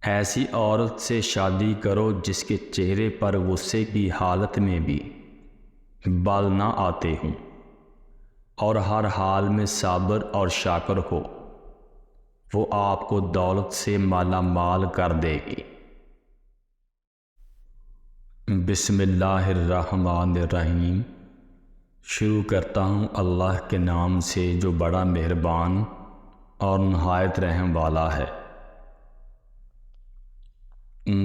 ایسی عورت سے شادی کرو جس کے چہرے پر غصے کی حالت میں بھی بال نہ آتے ہوں اور ہر حال میں صابر اور شاکر ہو، وہ آپ کو دولت سے مالا مال کر دے گی۔ بسم اللہ الرحمن الرحیم۔ شروع کرتا ہوں اللہ کے نام سے جو بڑا مہربان اور نہایت رحم والا ہے۔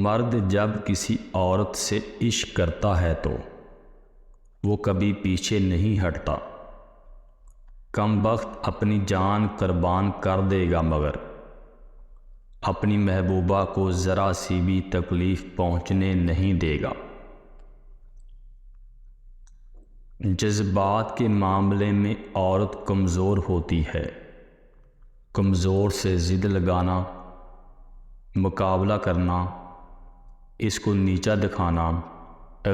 مرد جب کسی عورت سے عشق کرتا ہے تو وہ کبھی پیچھے نہیں ہٹتا۔ کم بخت اپنی جان قربان کر دے گا مگر اپنی محبوبہ کو ذرا سی بھی تکلیف پہنچنے نہیں دے گا۔ جذبات کے معاملے میں عورت کمزور ہوتی ہے۔ کمزور سے ضد لگانا، مقابلہ کرنا، اس کو نیچا دکھانا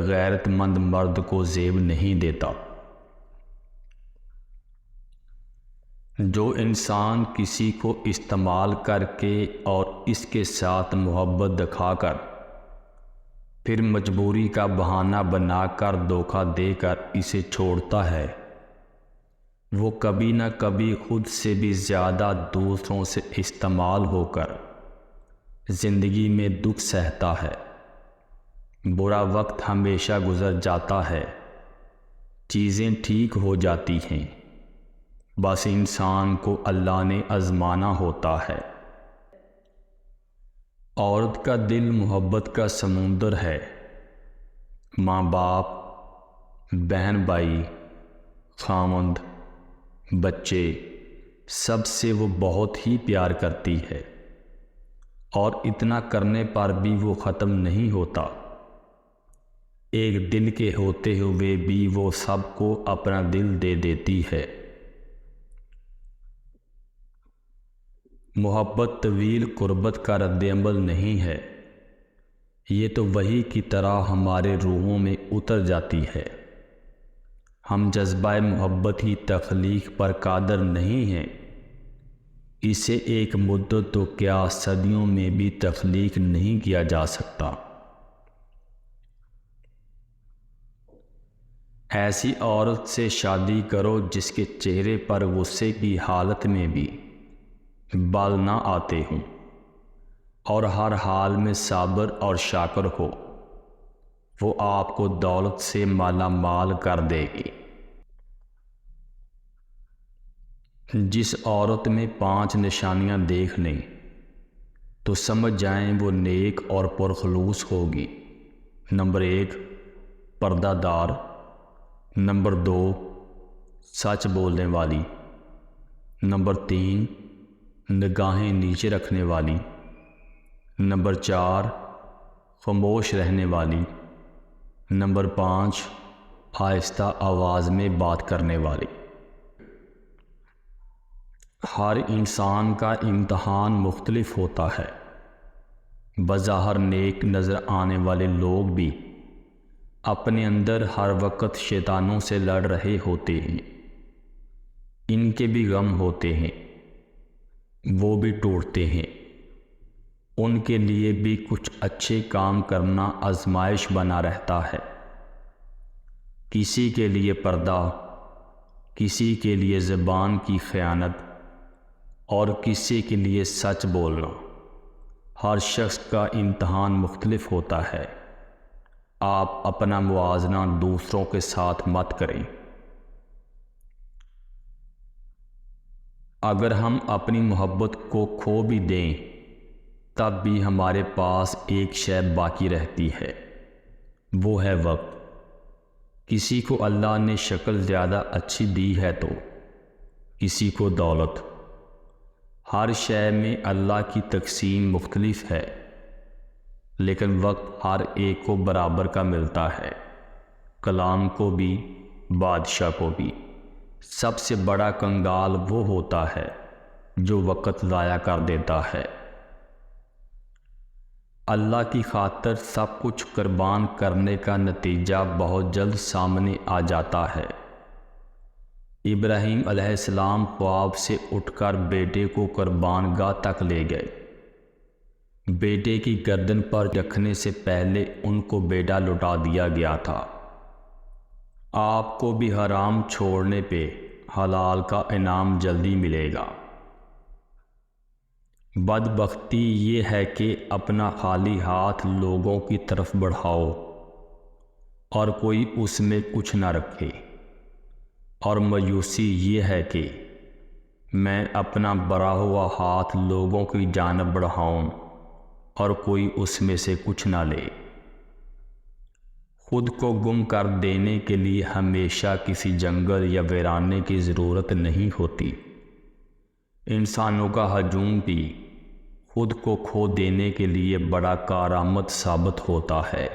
غیرت مند مرد کو زیب نہیں دیتا۔ جو انسان کسی کو استعمال کر کے اور اس کے ساتھ محبت دکھا کر پھر مجبوری کا بہانہ بنا کر دھوکہ دے کر اسے چھوڑتا ہے، وہ کبھی نہ کبھی خود سے بھی زیادہ دوسروں سے استعمال ہو کر زندگی میں دکھ سہتا ہے۔ برا وقت ہمیشہ گزر جاتا ہے، چیزیں ٹھیک ہو جاتی ہیں، بس انسان کو اللہ نے آزمانا ہوتا ہے۔ عورت کا دل محبت کا سمندر ہے۔ ماں باپ، بہن بھائی، خاوند، بچے، سب سے وہ بہت ہی پیار کرتی ہے، اور اتنا کرنے پر بھی وہ ختم نہیں ہوتا۔ ایک دل کے ہوتے ہوئے بھی وہ سب کو اپنا دل دے دیتی ہے۔ محبت طویل قربت کا رد عمل نہیں ہے، یہ تو وحی کی طرح ہمارے روحوں میں اتر جاتی ہے۔ ہم جذبہ محبت ہی تخلیق پر قادر نہیں ہیں، اسے ایک مدت تو کیا صدیوں میں بھی تخلیق نہیں کیا جا سکتا۔ ایسی عورت سے شادی کرو جس کے چہرے پر غصے کی حالت میں بھی بال نہ آتے ہوں اور ہر حال میں صابر اور شاکر ہو، وہ آپ کو دولت سے مالا مال کر دے گی۔ جس عورت میں 5 نشانیاں دیکھ لیں تو سمجھ جائیں وہ نیک اور پرخلوص ہوگی۔ نمبر 1، پردہ دار۔ نمبر 2، سچ بولنے والی۔ نمبر 3، نگاہیں نیچے رکھنے والی۔ نمبر 4، خاموش رہنے والی۔ نمبر 5، آہستہ آواز میں بات کرنے والی۔ ہر انسان کا امتحان مختلف ہوتا ہے۔ بظاہر نیک نظر آنے والے لوگ بھی اپنے اندر ہر وقت شیطانوں سے لڑ رہے ہوتے ہیں۔ ان کے بھی غم ہوتے ہیں، وہ بھی ٹوٹتے ہیں، ان کے لیے بھی کچھ اچھے کام کرنا آزمائش بنا رہتا ہے۔ کسی کے لیے پردہ، کسی کے لیے زبان کی خیانت، اور کسی کے لیے سچ بولنا۔ ہر شخص کا امتحان مختلف ہوتا ہے۔ آپ اپنا موازنہ دوسروں کے ساتھ مت کریں۔ اگر ہم اپنی محبت کو کھو بھی دیں تب بھی ہمارے پاس ایک شے باقی رہتی ہے، وہ ہے وقت۔ کسی کو اللہ نے شکل زیادہ اچھی دی ہے تو کسی کو دولت۔ ہر شے میں اللہ کی تقسیم مختلف ہے، لیکن وقت ہر ایک کو برابر کا ملتا ہے، کلام کو بھی، بادشاہ کو بھی۔ سب سے بڑا کنگال وہ ہوتا ہے جو وقت ضائع کر دیتا ہے۔ اللہ کی خاطر سب کچھ قربان کرنے کا نتیجہ بہت جلد سامنے آ جاتا ہے۔ ابراہیم علیہ السلام خواب سے اٹھ کر بیٹے کو قربان گاہ تک لے گئے۔ بیٹے کی گردن پر رکھنے سے پہلے ان کو بیٹا لوٹا دیا گیا تھا۔ آپ کو بھی حرام چھوڑنے پہ حلال کا انعام جلدی ملے گا۔ بدبختی یہ ہے کہ اپنا خالی ہاتھ لوگوں کی طرف بڑھاؤ اور کوئی اس میں کچھ نہ رکھے، اور مایوسی یہ ہے کہ میں اپنا بڑھا ہوا ہاتھ لوگوں کی جانب بڑھاؤں اور کوئی اس میں سے کچھ نہ لے۔ خود کو گم کر دینے کے لیے ہمیشہ کسی جنگل یا ویرانے کی ضرورت نہیں ہوتی۔ انسانوں کا ہجوم بھی خود کو کھو دینے کے لیے بڑا کارآمد ثابت ہوتا ہے۔